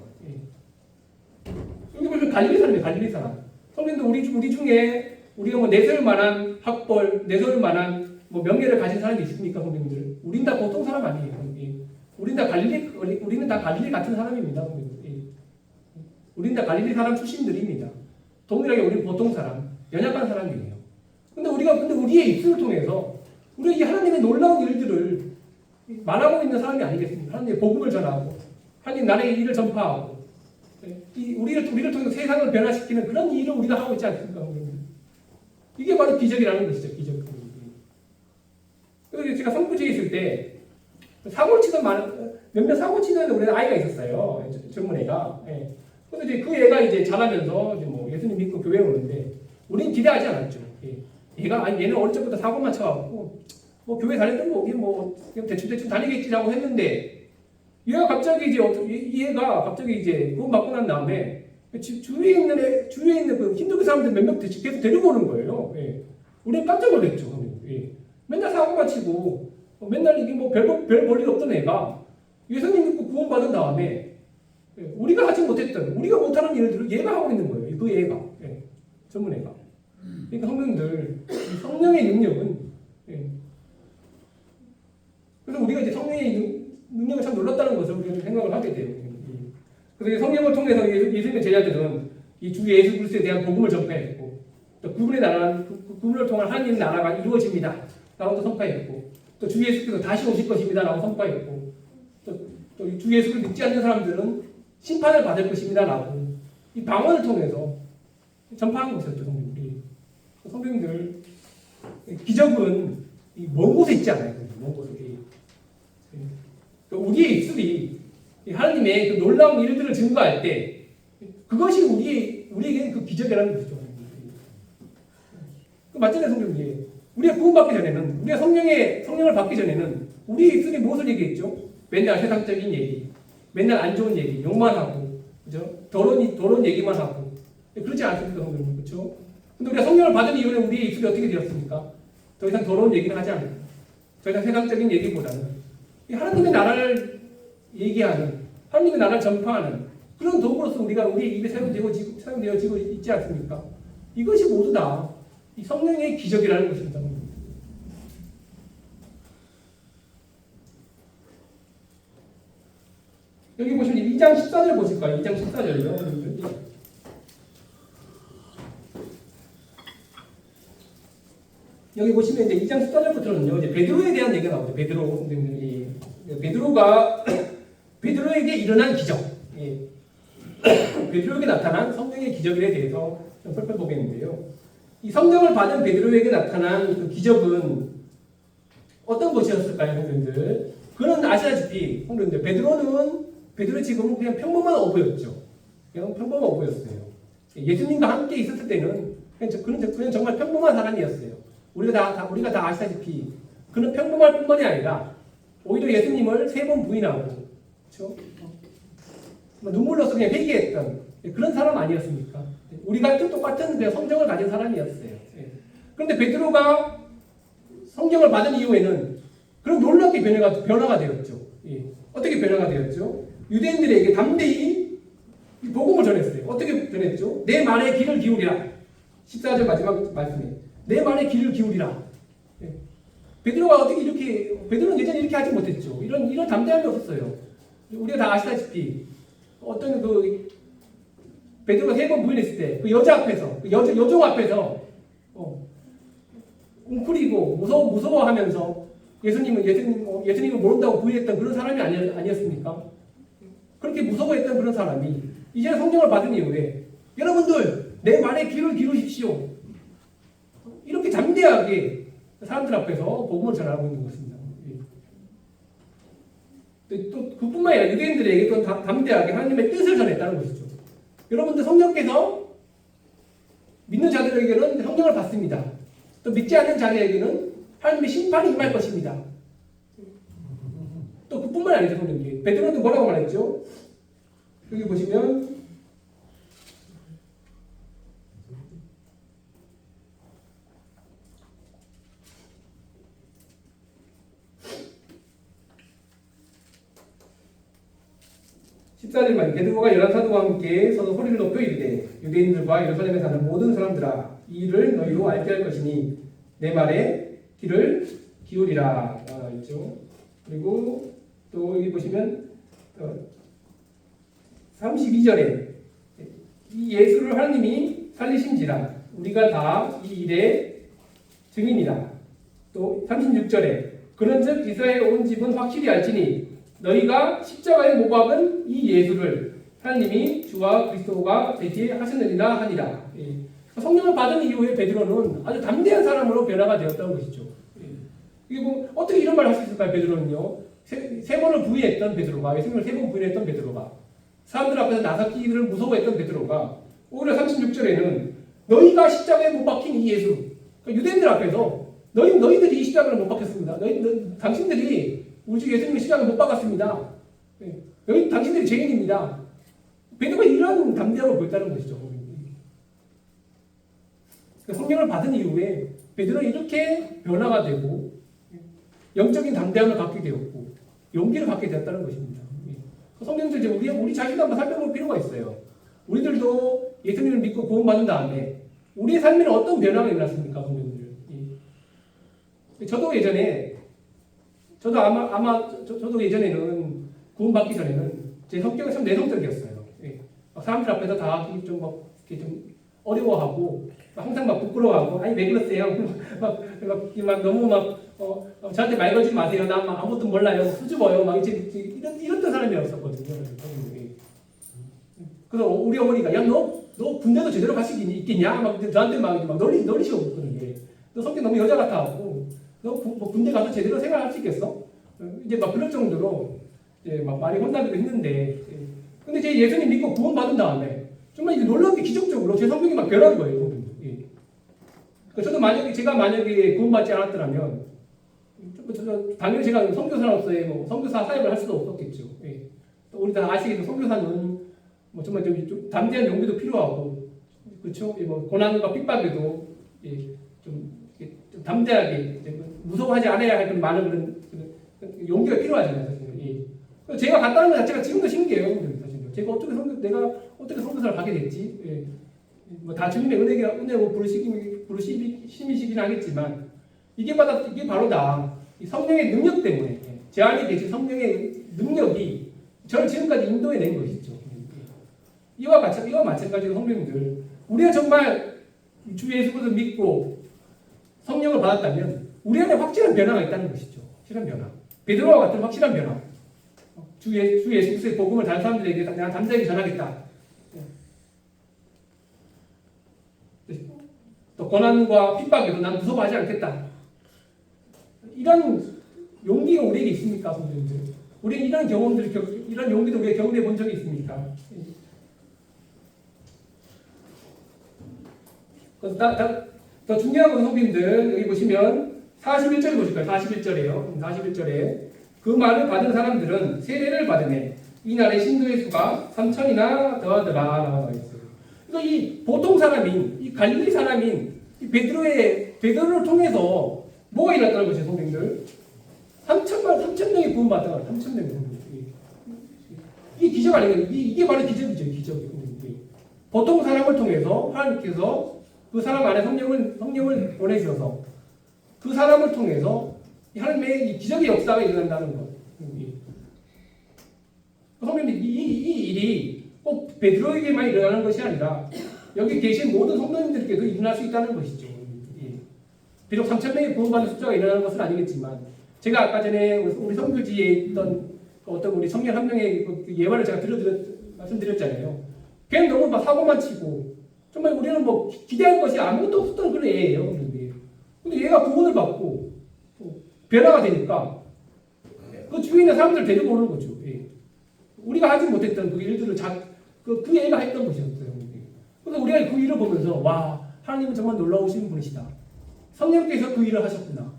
A: 여기 보면 갈릴리 사람. 성령도 우리 중에 우리가 뭐 내세울 만한 학벌, 내세울 만한 뭐 명예를 가진 사람이 있습니까, 성령님들? 우린 다 보통 사람 아니에요. 우리는 다 갈릴리 같은 사람입니다. 우리는 다 갈릴리 사람 출신들입니다. 동일하게 우리는 보통 사람, 연약한 사람이에요. 근데 우리의 입술을 통해서 우리가 이 하나님의 놀라운 일들을 말하고 있는 사람이 아니겠습니까? 하나님의 복음을 전하고 하나님 나라의 일을 전파하고 우리를 통해서 세상을 변화시키는 그런 일을 우리가 하고 있지 않습니까? 이게 바로 기적이라는 것이죠. 기적. 그래서 제가 성부지에 있을 때 사고를 치던 몇몇 사고 치던 우리 아이가 있었어요. 젊은 애가. 그래서 이제 그 애가 이제 자라면서 이제 뭐 예수님 믿고 교회에 오는데 우리는 기대하지 않았죠. 얘는 어릴 적부터 사고만 쳐갖고 뭐 교회 다녔던 거 뭐 그냥 대충 다니겠지라고 했는데 얘가 갑자기 이제 구원 받고 난 다음에 주위에 있는 그 힌두교 사람들 몇 명 계속 데리고 오는 거예요. 우리는 깜짝 놀랐죠. 맨날 사고만 치고 맨날 이게 뭐 별 볼일 없던 애가 예수님 믿고 구원 받은 다음에 우리가 하지 못했던 우리가 못하는 일들을 얘가 하고 있는 거예요. 그 애가 전문회가. 그러니까 성도님들 이 성령의 능력은 예. 그래서 우리가 이제 성령의 능력을 참 놀랐다는 것을 우리가 생각을 하게 돼요. 그래서 성령을 통해서 예수님의 제자들은 이 주 예수 그리스도에 대한 복음을 전파했고 또 그분의 나라, 그분을 통한 하나님의 나라가 이루어집니다. 라고 또 선포했고 또 주 예수께서 다시 오실 것입니다. 라고 선포했고 또 주 예수를 믿지 않는 사람들은 심판을 받을 것입니다. 라고 이 방언을 통해서 전파한 것이었죠. 성도님들 기적은 먼 곳에 있지 않아요. 먼 곳에. 우리의 입술이 하나님의 그 놀라운 일들을 증거할 때 그것이 우리에게는 그 기적이라는 것이죠. 맞잖아요, 성경이. 우리가 구원받기 전에는, 우리가 성령을 받기 전에는 우리의 입술이 무엇을 얘기했죠? 맨날 세상적인 얘기, 맨날 안 좋은 얘기, 욕만 하고, 그죠? 더러운 얘기만 하고. 그렇지 않습니까, 성경은? 그렇죠? 근데 우리가 성령을 받은 이후에 우리의 입술이 어떻게 되었습니까? 더 이상 더러운 얘기는 하지 않습니다. 더 이상 세상적인 얘기보다는 하나님의 나라를 얘기하는, 하나님의 나라를 전파하는 그런 도구로서 우리가 우리의 입에 사용되어지고 있지 않습니까? 이것이 모두 다 이 성령의 기적이라는 것입니다. 여기 보시면 2장 14절 보실까요? 2장 14절이요. 여기 보시면 이제 2장 14절부터는요, 이제 베드로에 대한 얘기가 나오죠. 베드로가 베드로에게 일어난 기적, 베드로에게 나타난 성령의 기적에 대해서 좀 살펴보겠는데요. 이 성령을 받은 베드로에게 나타난 그 기적은 어떤 것이었을까요, 성도님들? 그는 아시다시피, 성도님들, 베드로 지금은 그냥 평범한 어부였죠. 그냥 평범한 어부였어요. 예수님과 함께 있었을 때는 그는 정말 평범한 사람이었어요. 우리가 다 아시다시피 그는 평범할 뿐만이 아니라 오히려 예수님을 3번 부인하고, 그렇죠? 눈물로서 그냥 회개했던 그런 사람 아니었습니까? 우리가 똑같은 성경을 가진 사람이었어요. 그런데 베드로가 성경을 받은 이후에는 그런 놀랍게 변화가 되었죠. 어떻게 변화가 되었죠? 유대인들에게 담대히 복음을 전했어요. 어떻게 전했죠? 내 말에 귀를 기울이라. 14절 마지막 말씀에 내 말에 귀를 기울이라. 베드로가 베드로는 예전에 이렇게 하지 못했죠. 이런 담대함이 없었어요. 우리가 다 아시다시피 어떤 베드로가 3번 부인했을 때 그 여자 앞에서, 여종 앞에서 웅크리고 무서워하면서 예수님을 모른다고 부인했던 그런 사람이 아니었습니까? 그렇게 무서워했던 그런 사람이 이제 성령을 받은 이후에 여러분들 내 말에 귀를 기울이십시오. 이렇게 담대하게 사람들 앞에서 복음을 전하고 있는 것입니다. 또 그뿐만 아니라 유대인들에게 또 담대하게 하나님의 뜻을 전했다는 것이죠. 여러분들 성령께서 믿는 자들에게는 성령을 받습니다. 또 믿지 않는 자들에게는 하나님의 심판이 임할 것입니다. 또 그뿐만 아니죠, 성령님. 베드로는 뭐라고 말했죠? 여기 보시면 14절만 베드로가 11사도와 함께 서로 소리를 높여 이르되 유대인들과 예루살렘에 사는 모든 사람들아 이 일을 너희로 알게 할 것이니 내 말에 귀를 기울이라 있죠. 그리고 또 여기 보시면 32절에 이 예수를 하나님이 살리신지라 우리가 다 이 일의 증인이라. 또 36절에 그런즉 이스라엘 온 집은 확실히 알지니 너희가 십자가에 못 박은 이 예수를 하나님이 주와 그리스도가 되게 하셨느니라 하니라. 성령을 받은 이후에 베드로는 아주 담대한 사람으로 변화가 되었다는 것이죠. 이게 뭐 어떻게 이런 말을 할 수 있을까요? 베드로는요. 세 번을 부인했던 베드로가, 예수님을 3번 부인했던 베드로가, 사람들 앞에서 나서기를 무서워했던 베드로가 오히려 36절에는 너희가 십자가에 못 박힌 이 예수, 그러니까 유대인들 앞에서 너희들이 이 십자가를 못 박혔습니다. 당신들이 우리 주 예수님의 십자가를 못 박았습니다. 여기 당신들이 죄인입니다. 베드로가 이런 담대함을 보였다는 것이죠. 성령을 받은 이후에 베드로는 이렇게 변화가 되고 영적인 담대함을 갖게 되었고 용기를 갖게 되었다는 것입니다. 성령들 이제 우리 자신도 한번 살펴볼 필요가 있어요. 우리들도 예수님을 믿고 구원받은 다음에 우리의 삶에는 어떤 변화가 일어났습니까, 성도님들? 저도 예전에 저도 예전에는 구원받기 전에는 제 성격이 참 내성적이었어요. 예. 막 사람들 앞에서 다 이렇게 좀 어려워하고 항상 막 부끄러워하고 아니 왜 그러세요? 막 너무 저한테 말 걸지 마세요. 나 막 아무것도 몰라요. 수줍어요. 막 이제 이랬던 사람이었었거든요. 그래서 우리 어머니가 야 너 군대도 제대로 갈 수 있겠냐? 막 저한테 막 놀리시거든요. 너 성격 너무 여자 같아갖고 너 군대 가서 제대로 생활할 수 있겠어? 이제 막 그럴 정도로 이제 막 많이 혼나기도 했는데, 근데 제 예수님 믿고 구원받은 다음에 정말 이제 놀랍게 기적적으로 제 성격이 막 변한 거예요. 저도 제가 만약에 구원받지 않았더라면, 당연히 제가 선교사로서의 선교사 사역을 할 수도 없었겠죠. 우리 다 아시겠지만 선교사는 정말 좀 담대한 용기도 필요하고, 그렇죠? 고난과 핍박에도 좀 담대하게 무서워하지 않아야 할 그런 많은 그런 용기가 필요하잖아요, 사실은. 제가 갔다는 것 자체가 지금도 신기해요, 사실은. 내가 어떻게 선교사를 가게 됐지? 다 주님의 은혜고 부르심이시긴 하겠지만 이게 바로 다 성령의 능력 때문에 제 안에 계신 성령의 능력이 저를 지금까지 인도해낸 것이죠. 이와 마찬가지로 성도님들, 우리가 정말 주 예수를 믿고 성령을 받았다면 우리 안에 확실한 변화가 있다는 것이죠. 확실한 변화. 베드로와 같은 확실한 변화. 주 예수 그리스도의 복음을 다른 사람들에게 내가 담대하게 전하겠다. 또 고난과 핍박에도 난 무서워하지 않겠다. 이런 용기가 우리에게 있습니까, 성도님들? 우리는 이런 용기도 우리가 경험해 본 적이 있습니까? 더 중요한 건 성도님들, 여기 보시면 41절 보실까요? 41절이에요. 41절에 그 말을 받은 사람들은 세례를 받으며 이날의 신도의 수가 3,000이나 더하더라 라고 있어요. 그러니까 이 보통 사람인, 이 갈릴리 사람인 이 베드로를 통해서 뭐가 일어났다는 것이에요, 성도님들? 3,000명이 구원받았다. 3,000명이. 이게 기적 아니에요? 이게 바로 기적이죠, 기적이. 보통 사람을 통해서 하나님께서 그 사람 안에 성령을 보내주셔서 그 사람을 통해서 하나님의 이 기적의 역사가 일어난다는 것. 성령님, 이 일이 꼭 베드로에게만 일어나는 것이 아니라 여기 계신 모든 성도님들께도 일어날 수 있다는 것이죠. 비록 3,000명의 구원받는 숫자가 일어나는 것은 아니겠지만, 제가 아까 전에 우리 선교지에 있던 어떤 우리 청년 한 명의 예화를 제가 말씀드렸잖아요. 걔는 너무 막 사고만 치고 정말 우리는 기대할 것이 아무것도 없었던 그런 애예요. 근데 얘가 구원을 받고 변화가 되니까 그 주위에 있는 사람들을 데리고 오는 거죠. 우리가 하지 못했던 그 일들을 그 애가 했던 것이었어요. 그래서 우리가 그 일을 보면서 와, 하나님은 정말 놀라우신 분이시다. 성령께서 그 일을 하셨구나.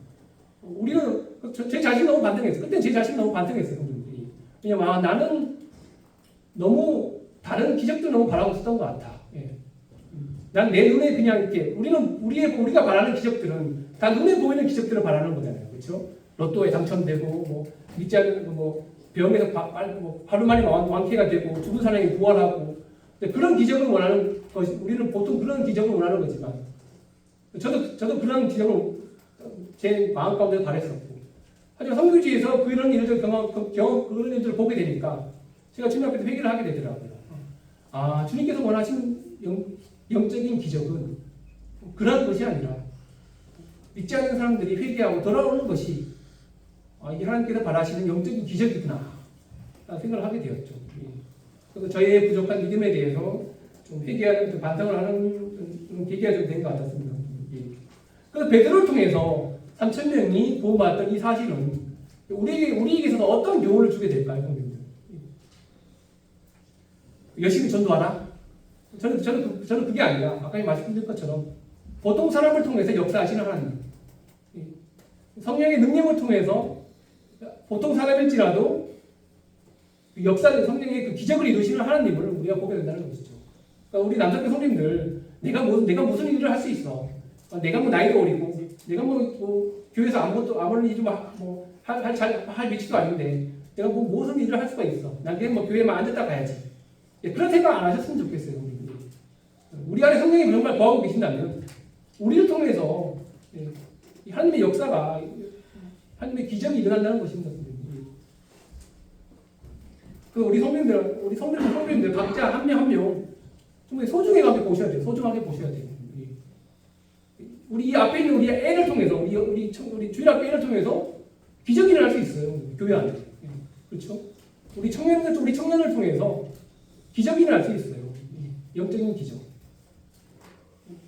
A: 우리는 제 자신 너무 반성했어요. 그때 제 자신 너무 반성했어요. 왜냐면 나는 너무 다른 기적도 너무 바라고 있었던 것 같아. 난 내 눈에 그냥 이렇게 우리가 바라는 기적들은 다 눈에 보이는 기적들을 바라는 거잖아요, 그렇죠? 로또에 당첨되고 믿지 않는 병에서 하루 만에 완쾌가 되고 죽은 사람이 부활하고 그런 기적을 원하는 것이 우리는 보통 그런 기적을 원하는 거지만 저도 그런 기적을 제 마음 가운데 바랬었고 하지만 선교지에서 그런 일들 그런 일들을 보게 되니까 제가 주님 앞에서 회개를 하게 되더라고요. 아, 주님께서 원하신 영적인 기적은 그런 것이 아니라 믿지 않는 사람들이 회개하고 돌아오는 것이 이게 하나님께서 바라시는 영적인 기적이구나 라는 생각을 하게 되었죠. 그래서 저희의 부족한 믿음에 대해서 좀 회개하는, 반성을 하는 계기가 좀 된 것 같았습니다. 그래서 베드로를 통해서 3,000명이 구원받았던 이 사실은 우리에게서도 어떤 교훈을 주게 될까요? 열심히 전도하라? 저는 그게 아니라 아까 말씀드린 것처럼 보통 사람을 통해서 역사하시는 하나님, 성령의 능력을 통해서 보통 사람일지라도 성령의 그 기적을 이루시는 하나님을 우리가 보게 된다는 것이죠. 그러니까 우리 남자교 성님들 내가 무슨 일을 할 수 있어? 내가 나이도 어리고 내가 교회에서 아무런 일을 할 위치도 아닌데 내가 무슨 일을 할 수가 있어? 난 그냥 교회에만 앉았다 가야지. 그런 생각 안 하셨으면 좋겠어요. 우리 안에 성령이 정말 거하고 계신다면 우리를 통해서 이 하나님의 역사가 하나님의 기적이 일어난다는 것입니다. 그 우리 성도님들 각자 한 명 한 명 정말 소중하게 보셔야 돼요. 소중하게 보셔야 돼요. 우리 이 앞에 있는 우리 애를 통해서 우리 주일학교 애를 통해서 기적이 일어날 수 있어요. 교회 안에. 그렇죠? 우리 청년을 통해서 기적이 일어날 수 있어요. 영적인 기적.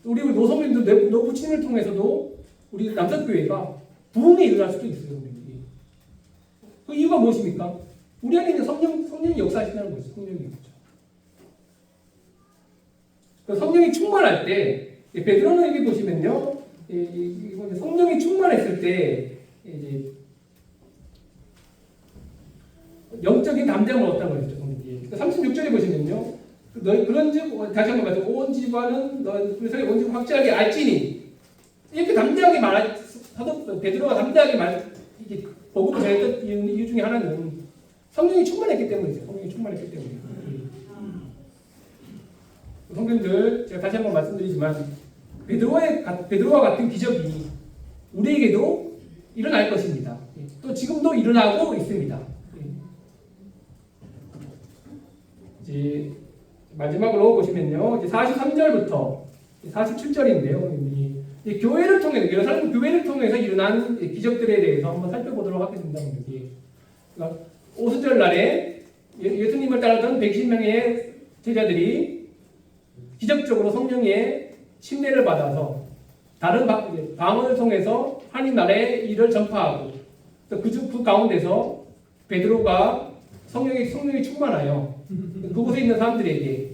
A: 우리 노성민들 노부친을 통해서도 우리 남석교회가 부흥이 일어날 수도 있어요. 그 이유가 무엇입니까? 우리 안에 있는 성령이 역사하신다는 거죠. 성령이. 성령이 충만할 때, 베드로는 여기 보시면요, 성령이 충만했을 때, 이제 영적인 담대함을 얻었다는 거죠. 36절에 보시면요, 그런즉 다시 한번 말해서 온 집안은 너희 온 집 확실하게 알지니 이렇게 담대하게 사도 베드로가 담대하게 이게 복음을 전했던 이유 중에 하나는 성령이 충만했기 때문이죠. 성령이 충만했기 때문에. 성도님들, 제가 다시 한번 말씀드리지만 베드로와 같은 기적이 우리에게도 일어날 것입니다. 또 지금도 일어나고 있습니다. 이제 마지막으로 보시면요, 이제 43절부터 47절인데요. 교회를 통해서 예루살렘 교회를 통해서 일어난 기적들에 대해서 한번 살펴보도록 하겠습니다. 그러니까 오순절 날에 예수님을 따르던 110명의 제자들이 기적적으로 성령의 침례를 받아서 다른 방언을 통해서 하나님 나라의 일을 전파하고 그 가운데서 베드로가 성령이 충만하여 그곳에 있는 사람들에게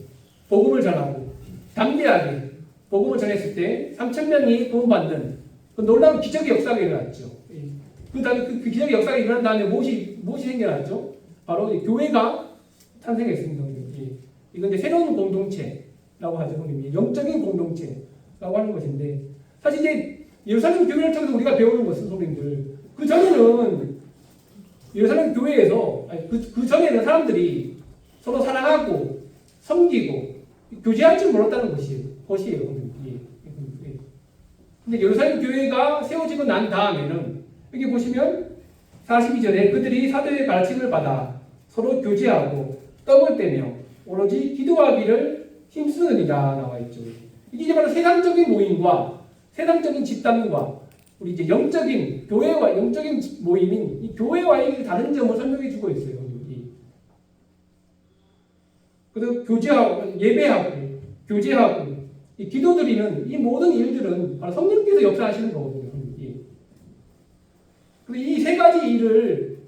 A: 복음을 전하고 담대하게 복음을 전했을 때 3,000명이 구원받는 그 놀라운 기적의 역사가 일어났죠. 그 다음에 그 기적의 역사가 일어난 다음에 무엇이 생겨났죠? 바로 교회가 탄생했습니다. 이건 이제 새로운 공동체라고 하죠. 영적인 공동체라고 하는 것인데, 사실 이제 예루살렘 교회를 통해서 우리가 배우는 것은 성도님들, 그 전에는 예루살렘 교회에서 그 전에는 사람들이 서로 사랑하고 섬기고 교제할 줄 몰랐다는 것이에요. 근데 예루살렘 교회가 세워지고 난 다음에는 여기 보시면 42절에 그들이 사도의 가르침을 받아 서로 교제하고 떡을 떼며 오로지 기도하기를 힘쓰느니라 나와 있죠. 이게 바로 세상적인 모임과 세상적인 집단과 우리 이제 영적인 교회와 영적인 모임인 이 교회와의 다른 점을 설명해 주고 있어요. 그래서 교제하고 예배하고 교제하고 이 기도드리는 이 모든 일들은 바로 성령께서 역사하시는 거거든요. 그래서 이 세 가지 일을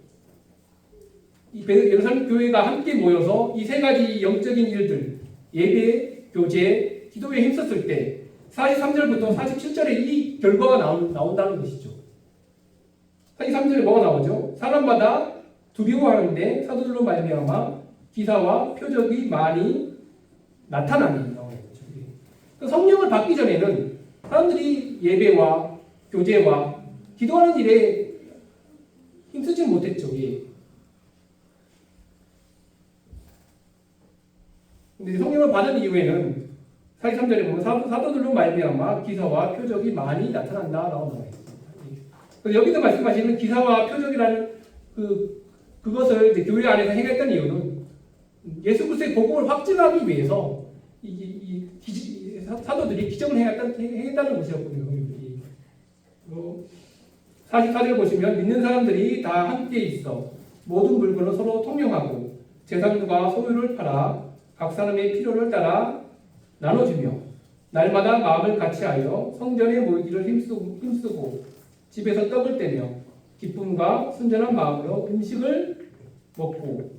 A: 예루살렘 교회가 함께 모여서 이 세 가지 영적인 일들 예배, 교제, 기도에 힘썼을 때 43절부터 47절에 이 결과가 나온다는 것이죠. 43절에 뭐가 나오죠? 사람마다 두려워하는데 사도들로 말미암아 기사와 표적이 많이 나타나니 나와요. 성령을 받기 전에는 사람들이 예배와 교제와 기도하는 일에 힘쓰지 못했죠. 근데 성령을 받은 이후에는 43절에 보면 사도들로 말미암아 기사와 표적이 많이 나타난다라고 나와 있습니다. 그래서 여기서 말씀하시는 기사와 표적이라는 그것을 이제 교회 안에서 행했던 이유는 예수 그리스도의 복음을 확증하기 위해서 사도들이 기적을 행했다는 것이었거든요. 44절 보시면 믿는 사람들이 다 함께 있어 모든 물건을 서로 통용하고 재산과 소유를 팔아 각 사람의 필요를 따라 나눠주며 날마다 마음을 같이하여 성전에 모이기를 힘쓰고 집에서 떡을 떼며 기쁨과 순전한 마음으로 음식을 먹고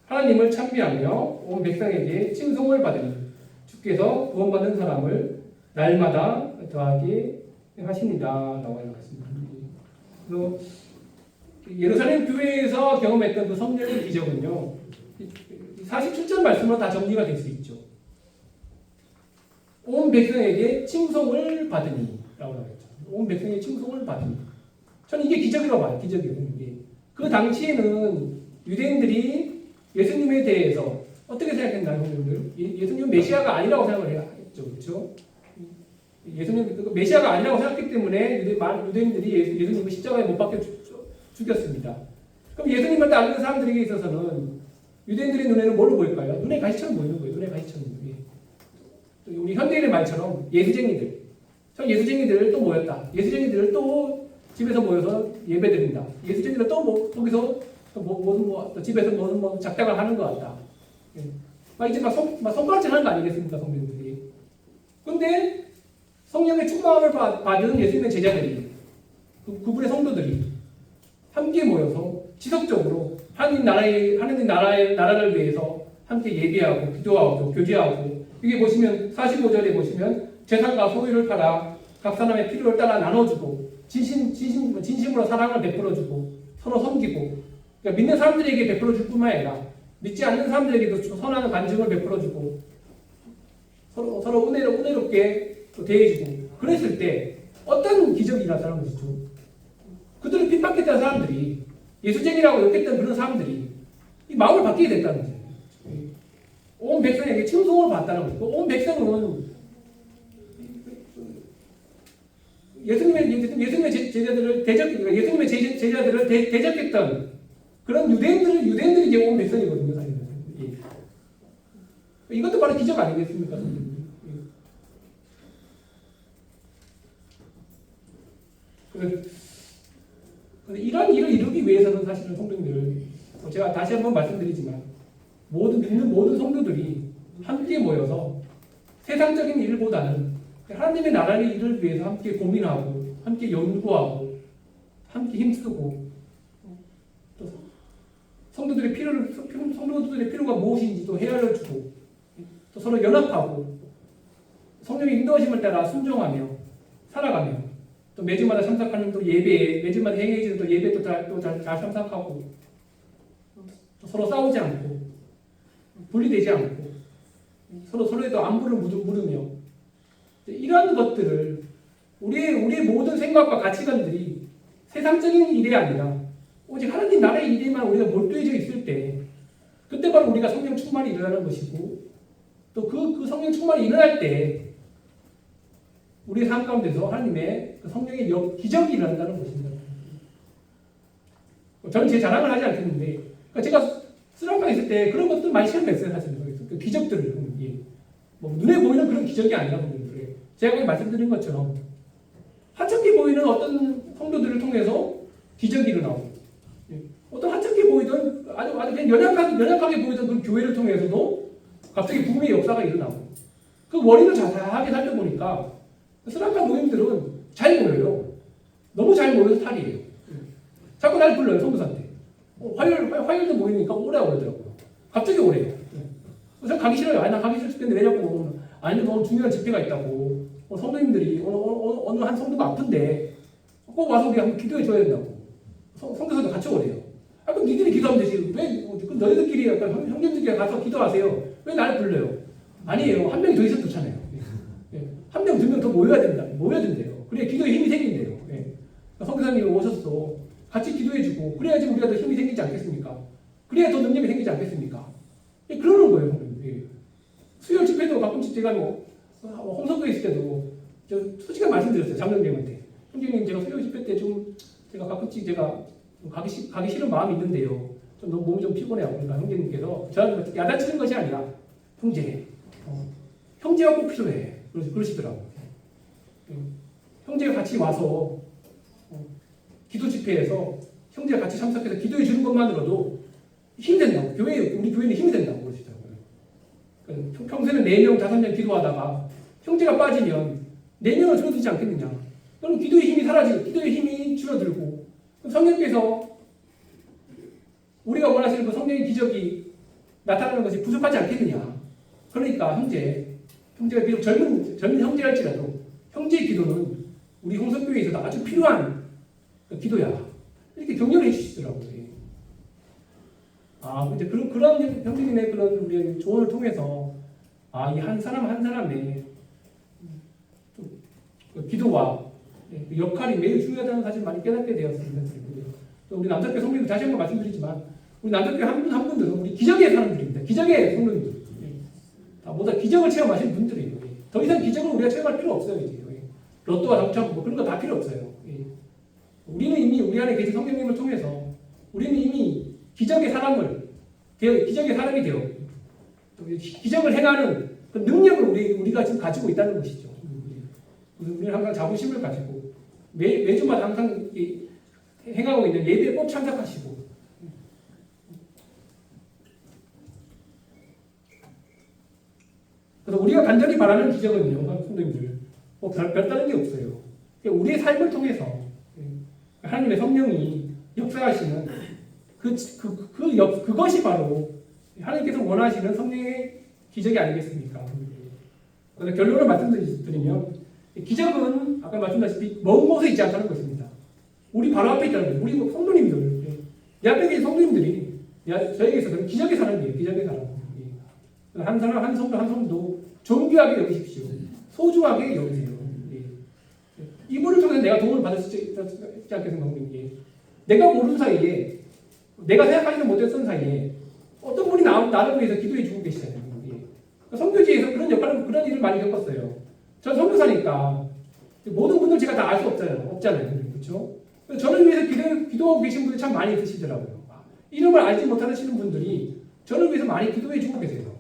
A: 하나님을 찬미하며 온 백성에게 칭송을 받으니 주께서 구원받는 사람을 날마다 더하게 하십니다. 나와 있습니다. 예루살렘 교회에서 경험했던 그 성령의 기적은요, 47절 말씀으로 다 정리가 될 수 있죠. 온 백성에게 칭송을 받으니 라고 나와있죠. 온 백성에게 칭송을 받으니. 저는 이게 기적이라고 봐요. 기적이에요. 그 당시에는 유대인들이 예수님에 대해서 어떻게 생각했나요, 성도님들? 예수님은 메시아가 아니라고 생각을 해야 했죠, 그렇죠? 예수님 메시아가 아니라고 생각했기 때문에 유대인들이 예수님을 십자가에 못 박혀 죽였습니다. 그럼 예수님을 따르는 사람들에게 있어서는 유대인들의 눈에는 뭘로 보일까요? 눈에 가시처럼 보이는 거예요. 눈에 가시처럼. 우리 현대인의 말처럼 예수쟁이들. 저 예수쟁이들 또 모였다. 예수쟁이들을 또 집에서 모여서 예배드린다. 예수쟁이들 또 거기서 집에서 무슨 작작을 하는 것 같다. 막 이제 막 손가락질 하는 거 아니겠습니까, 성도님들이? 근데 성령의 충만함을 받은 예수님의 제자들이, 그분의 성도들이 함께 모여서 지속적으로 하나님 나라를 위해서 함께 예배하고 기도하고 교제하고, 이게 보시면 45절에 보시면 재산과 소유를 팔아 각 사람의 필요를 따라 나눠주고 진심으로 사랑을 베풀어주고 서로 섬기고, 그러니까 믿는 사람들에게 베풀어줄 뿐만 아니라 믿지 않는 사람들에게도 선한 간증을 베풀어주고 서로 은혜롭게 대해주고, 그랬을 때 어떤 기적이 일어났다는 것이죠. 그들을 핍박했던 사람들이, 예수쟁이라고 욕했던 그런 사람들이 이 마음을 바뀌게 됐다는 거죠. 온 백성에게 칭송을 받았다는 거죠. 온 백성은 예수님의 제자들을 대적했던 그런 유대인들이 이제 온 백성이거든요, 사실은. 이것도 바로 기적 아니겠습니까? 그런데 이런 일을 이루기 위해서는 사실은 성도님들, 제가 다시 한번 말씀드리지만 믿는 모든 성도들이 함께 모여서 세상적인 일보다는 하나님의 나라의 일을 위해서 함께 고민하고 함께 연구하고 함께 힘쓰고, 또 성도들의 필요가 무엇인지 또 헤아려 주고, 또 서로 연합하고 성령의 인도하심을 따라 순종하며 살아가며, 또 매주마다 참석하는 또 예배에, 매주마다 행해지는 또 예배 또 잘 참석하고, 또 서로 싸우지 않고 분리되지 않고 서로에도 안부를 물으며, 이러한 것들을 우리의 모든 생각과 가치관들이 세상적인 일이 아니라 오직 하나님 나라의 일에만 우리가 몰두해져 있을 때, 그때 바로 우리가 성령 충만이 일어나는 것이고, 또 그 성령 충만이 일어날 때 우리의 삶 가운데서 하나님의 그 성령의 기적이 일어난다는 것입니다. 저는 제 자랑을 하지 않겠는데, 제가 스랑방에 있을 때 그런 것들 많이 실험했어요, 사실. 그 기적들을. 눈에 보이는 그런 기적이 아니라, 제가 말씀드린 것처럼 하찮게 보이는 어떤 성도들을 통해서 기적이 일어나고, 어떤 하찮게 보이던 아주 그냥 연약하게 보이던 그런 교회를 통해서도 갑자기 부흥의 역사가 일어나고, 그 원인을 자세하게 살펴보니까 스랑방 모임들은 잘 모여요. 너무 잘 모여서 탈이에요. 자꾸 날 불러요, 성부사한테. 화요일도 모이니까 오라고 그러더라고요. 갑자기 오래요. 그래서 가기 싫어요. 나 가기 싫을 텐데 왜 자꾸 오면, 아니 너무 중요한 집회가 있다고. 성도님들이 어느 한 성도가 아픈데 꼭 와서 우리 한번 기도해 줘야 된다고. 성도사도 같이 오래요. 그럼 니들이 기도하면 되지. 왜 너희들끼리 약간 형님들끼리 가서 기도하세요. 왜 나를 불러요? 아니에요. 한 명이 더 있어도 좋잖아요. 한 명, 두 명 더 모여야 된대요. 그래야 기도에 힘이 생긴대요. 성교사님이 오셔서 같이 기도해주고, 그래야지 우리가 더 힘이 생기지 않겠습니까? 그래야 더 능력이 생기지 않겠습니까? 그러는 거예요. 수요일 집회도 가끔씩 제가 홍성구에 있을 때도 솔직하게 말씀드렸어요, 장로님한테. 형제님, 제가 수요일 집회 때 제가 가끔씩 가기 싫은 마음이 있는데요. 너무 몸이 좀 피곤해요. 그러니까 형제님께서 저한테 야단치는 것이 아니라, 형제가 꼭 필요해. 그러시더라고요. 형제가 같이 와서 기도 집회에서 형제가 같이 참석해서 기도해 주는 것만으로도 힘이 된다고. 우리 교회는 힘이 된다고 그러시더라고요. 평소에는 4명, 5명 기도하다가 형제가 빠지면 4명은 줄어들지 않겠느냐. 그럼 기도의 힘이 사라지고, 기도의 힘이 줄어들고, 성령께서 우리가 원하시는 그 성령의 기적이 나타나는 것이 부족하지 않겠느냐. 그러니까 형제가 비록 젊은 형제랄지라도 형제의 기도는 우리 홍성교회에서도 아주 필요한 기도야. 이렇게 격려를 해주시더라고요. 이제 그런 형제님의 그런 우리 조언을 통해서, 이 한 사람 한 사람의 기도와 그 역할이 매우 중요하다는 사실 많이 깨닫게 되었습니다. 또 우리 남자교회 성도님들 다시 한번 말씀드리지만, 우리 남자교회 한 분들은 우리 기적의 사람들입니다. 기적의 성도님들. 모두 기적을 체험하신 분들이에요. 더 이상 기적을 우리가 체험할 필요 없어요. 이제. 로또와 당첨 뭐 그런 거 다 필요 없어요. 우리는 이미 우리 안에 계신 성령님을 통해서 우리는 이미 기적의 사람이 되어 기적을 행하는 그 능력을 우리가 지금 가지고 있다는 것이죠. 우리는 항상 자부심을 가지고 매주마다 항상 행하고 있는 예배에 꼭 참석하시고 그래서 우리가 간절히 바라는 기적은요, 성도님들, 별다른 게 없어요. 우리의 삶을 통해서 하나님의 성령이 역사하시는 그것이 바로 하나님께서 원하시는 성령의 기적이 아니겠습니까? 그래서 결론을 말씀드리면 기적은 아까 말씀드렸다시피 먼 곳에 있지 않다는 것입니다. 우리 바로 앞에 있다는 거예요. 우리 성도님들, 내 앞에 계신 성도님들이 저에게 있어서는 기적의 사람이에요. 기적의 사람. 한 사람, 한 성도 존귀하게 여기십시오. 소중하게 여기세요. 이분을 통해서 내가 도움을 받을 수 있지 않게 생각하는 게 내가 모르는 사이에 내가 생각하지도 못했던 사이에 어떤 분이 나를 위해서 기도해 주고 계시잖아요. 선교지에서 그런 일을 많이 겪었어요. 전 선교사니까 모든 분들 제가 다 알 수 없잖아요. 그렇죠? 저를 위해서 기도하고 계신 분들이 참 많이 있으시더라고요. 이름을 알지 못하시는 분들이 저를 위해서 많이 기도해 주고 계세요.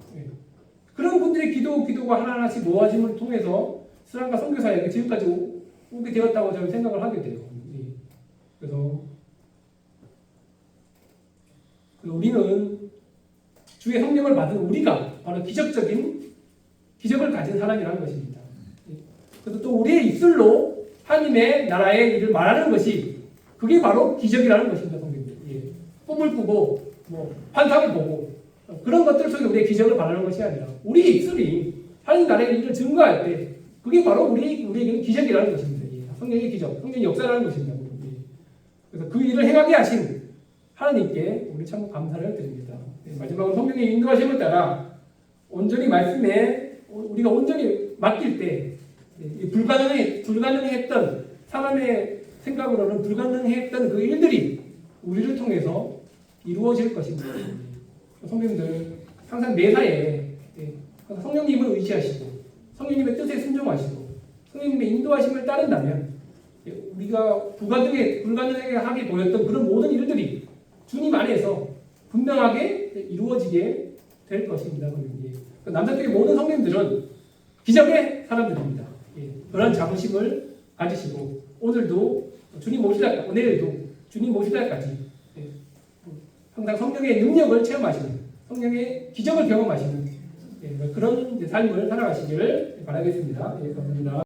A: 그런 분들의 기도가 하나하나씩 모아짐을 통해서 스랑과 선교사에게 지금까지 오게 되었다고 저는 생각을 하게 돼요. 그래서 우리는 주의 성령을 받은 우리가 바로 기적을 가진 사람이라는 것입니다. 그래서 또 우리의 입술로 하나님의 나라의 일을 말하는 것이 그게 바로 기적이라는 것입니다. 성경님. 꿈을 꾸고 환상을 보고 그런 것들 속에 우리의 기적을 바라는 것이 아니라 우리의 입술이 하나님 나라의 일을 증거할 때 그게 바로 우리에게는 기적이라는 것입니다. 성령의 기적, 성령의 역사라는 것입니다. 그래서 그 일을 행하게 하신 하나님께 우리 참 감사를 드립니다. 마지막으로 성령의 인도하심을 따라 온전히 말씀에 우리가 온전히 맡길 때 불가능했던 사람의 생각으로는 불가능했던 그 일들이 우리를 통해서 이루어질 것입니다. 성령님들 항상 매사에 성령님을 의지하시고 성령님의 뜻에 순종하시고 성령님의 인도하심을 따른다면 우리가 불가능하게 하게 보였던 그런 모든 일들이 주님 안에서 분명하게 이루어지게 될 것입니다. 남자교회 모든 성령님들은 기적의 사람들입니다. 그런 자부심을 가지시고 오늘도 주님 오실 날, 내일도 주님 오실 날까지 항상 성령의 능력을 체험하시는 성령의 기적을 경험하시는 그런 삶을 살아가시기를 바라겠습니다. 감사합니다.